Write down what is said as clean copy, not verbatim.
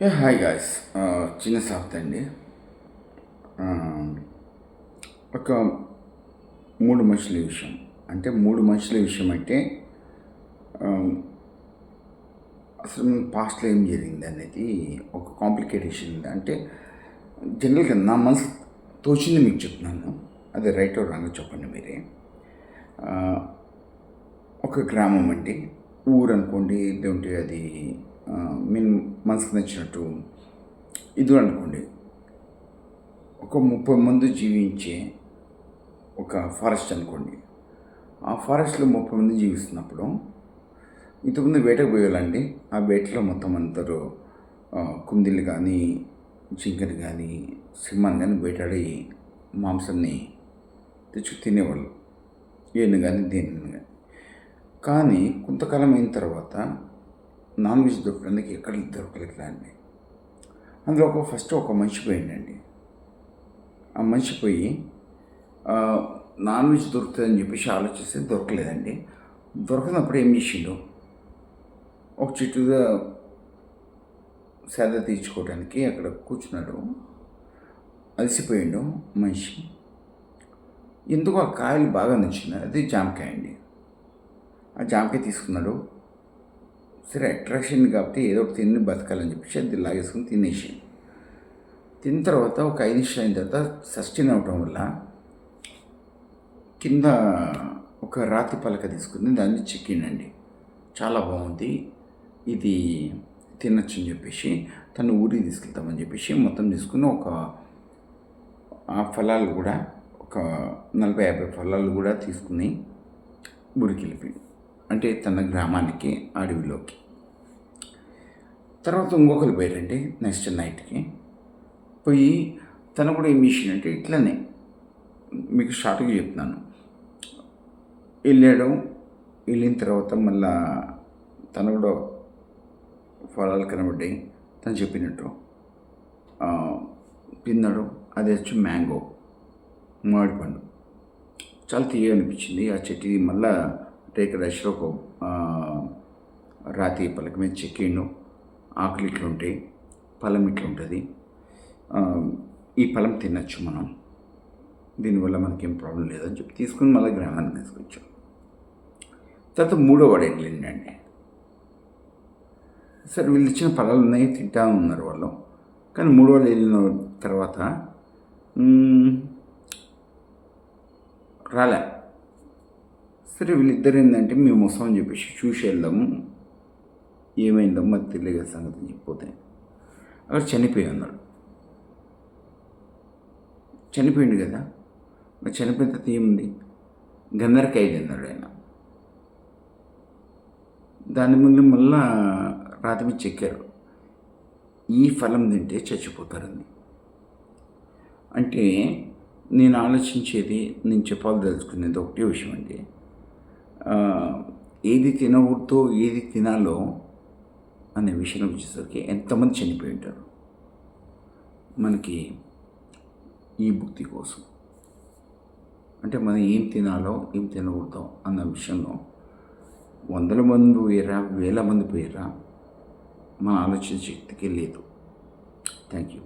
Hi guys. చిన్న soft అండి. ఆహ్, ఒక 3 మనుషుల విషయం. అంటే 3 మనుషుల విషయం అంటే ఆహ్, అసలు పాస్ట్‌లో ఏం జరిగిందనేది ఒక కాంప్లికేటెడ్ ఇష్యూ ఉంది. అంటే జనరల్‌గా నా మనసుకు తోచింది మీకు చెప్తున్నాను. అది రైటో రాంగో చెప్పండి మీరే. ఆహ్, ఒక గ్రామం అండి. ఊరనుకోండి, లేదంటే అది మీన్ మనసుకు నచ్చినట్టు ఇది అనుకోండి. ఒక 30 మంది జీవించే ఒక ఫారెస్ట్ అనుకోండి. ఆ ఫారెస్ట్‌లో 30 మంది జీవిస్తున్నప్పుడు, ఇంతకుముందు వేటకు పోయేవాళ్ళండి. ఆ వేటలో మొత్తం అందరూ కుందేలు గానీ, జింకని గానీ, సింహాన్ని గానీ వేటాడి మాంసాన్ని తెచ్చి తినేవాళ్ళు. ఏనుగు గానీ, దేనిని గానీ. కానీ కొంతకాలం అయిన తర్వాత నాన్ వెజ్ దొరకడానికి ఎక్కడ దొరకలేదులా అండి. అందులో ఫస్ట్ ఒక మనిషి పోయిండండి. ఆ మనిషి పోయి నాన్ వెజ్ దొరుకుతుందని చెప్పేసి ఆలోచిస్తే దొరకలేదండి. దొరకనప్పుడు ఏం చేసిండు, ఒక చెట్టు మీద సేద తీర్చుకోవడానికి అక్కడ కూర్చున్నాడు. అలసిపోయిండు మనిషి. ఎందుకో ఆ కాయలు బాగా నచ్చినాయి. అది జామకాయ అండి. ఆ జామకాయ తీసుకున్నాడు. సరే అట్రాక్షన్ కాబట్టి ఏదో ఒకటి తిని బతకాలని చెప్పేసి అది లాగేసుకుని తినేసి, తిన్న తర్వాత ఒక 5 నిమిషాలు అయిన తర్వాత సస్టైన్ అవ్వటం వల్ల కింద ఒక రాతి పలక తీసుకుని దాన్ని చెక్కిండండి. చాలా బాగుంది, ఇది తినొచ్చు అని చెప్పేసి తను ఊరికి తీసుకెళ్తామని చెప్పేసి మొత్తం తీసుకుని ఆ ఫలాలు కూడా ఒక 40-50 ఫలాలు కూడా తీసుకుని ఊరికి వెళ్ళిపోయింది. అంటే తన గ్రామానికి, అడవిలోకి. తర్వాత ఇంకొకరు పోయారండి నెక్స్ట్ నైట్కి. పోయి తను కూడా ఏం చేసిండంటే ఇట్లనే మీకు షార్ట్గా చెప్తున్నాను. వెళ్ళాడు. వెళ్ళిన తర్వాత మళ్ళా తను కూడా ఫలాలు కనబడ్డాయి తను చెప్పినట్టు. తిన్నాడు. అది వచ్చి మ్యాంగో, మామిడి పండు. చాలా తీయగా అనిపించింది. ఆ చెట్టు మళ్ళా రేక రష్లో ఒక రాతి పలక మీద చెక్కిండు. ఆకులు ఇట్లుంటాయి, ఫలం ఇట్లుంటుంది. ఈ ఫలం తినచ్చు మనం, దీనివల్ల మనకేం ప్రాబ్లం లేదని చెప్పి తీసుకుని మళ్ళీ గ్రామానికి తీసుకొచ్చాం. తర్వాత మూడో వాడు వెళ్ళిండండి. సరే వీళ్ళు ఇచ్చిన ఫలాలు ఉన్నాయి, తింటా ఉన్నారు వాళ్ళు. కానీ మూడో వాడు వెళ్ళిన తర్వాత రాలే. సరే వీళ్ళిద్దరు ఏంటంటే మేము వస్తామని చెప్పేసి చూసి వెళ్దాము, ఏమైందో మరి తెలియదు సంగతి అని చెప్పిపోతే అక్కడ చనిపోయి ఉన్నాడు. చనిపోయింది కదా, మరి చనిపోయిన తర్వాత ఏముంది, గంధరకాయ తిన్నాడు ఆయన. దాని ముందు మళ్ళా రాతి మీద చెక్కారు, ఈ ఫలం తింటే చచ్చిపోతారని. అంటే నేను ఆలోచించేది, నేను చెప్పాలి ఒకటే విషయం అండి. ఏది తినకూడదో ఏది తినాలో అనే విషయం వచ్చేసరికి ఎంతమంది చనిపోయి ఉంటారు మనకి ఈ భుక్తి కోసం. అంటే మనం ఏం తినాలో ఏం తినకూడదో అన్న విషయంలో 100 మంది పోయారా, 1000 మంది పోయారా మన ఆలోచన శక్తికి లేదు. Thank you.